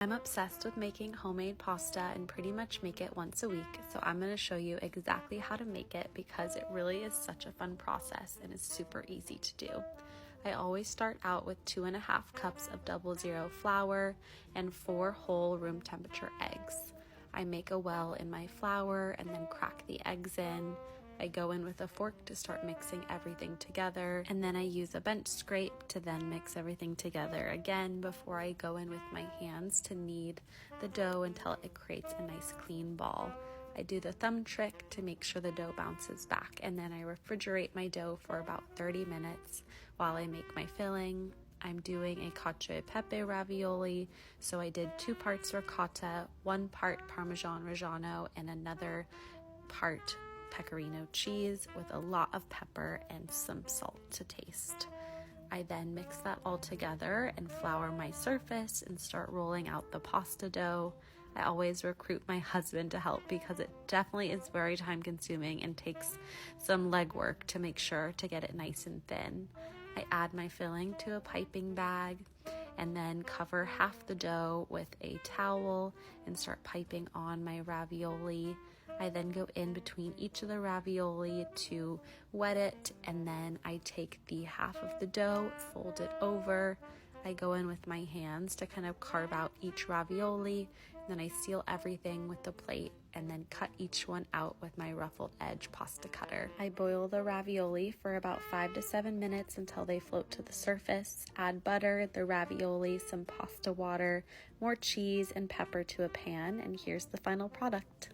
I'm obsessed with making homemade pasta and pretty much make it once a week, so I'm going to show you exactly how to make it because it really is such a fun process and is super easy to do. I always start out with 2.5 cups of 00 flour and 4 whole room temperature eggs. I make a well in my flour and then crack the eggs in. I go in with a fork to start mixing everything together, and then I use a bench scrape to then mix everything together again before I go in with my hands to knead the dough until it creates a nice clean ball. I do the thumb trick to make sure the dough bounces back, and then I refrigerate my dough for about 30 minutes while I make my filling. I'm doing a Cacio Pepe Ravioli, so I did 2 parts ricotta, 1 part Parmesan Reggiano, and another part pecorino cheese with a lot of pepper and some salt to taste. I then mix that all together and flour my surface and start rolling out the pasta dough. I always recruit my husband to help because it definitely is very time consuming and takes some legwork to make sure to get it nice and thin. I add my filling to a piping bag and then cover half the dough with a towel and start piping on my ravioli. I then go in between each of the ravioli to wet it, and then I take the half of the dough, fold it over. I go in with my hands to kind of carve out each ravioli, and then I seal everything with the plate and then cut each one out with my ruffled edge pasta cutter. I boil the ravioli for about 5 to 7 minutes until they float to the surface. Add butter, the ravioli, some pasta water, more cheese and pepper to a pan, and here's the final product.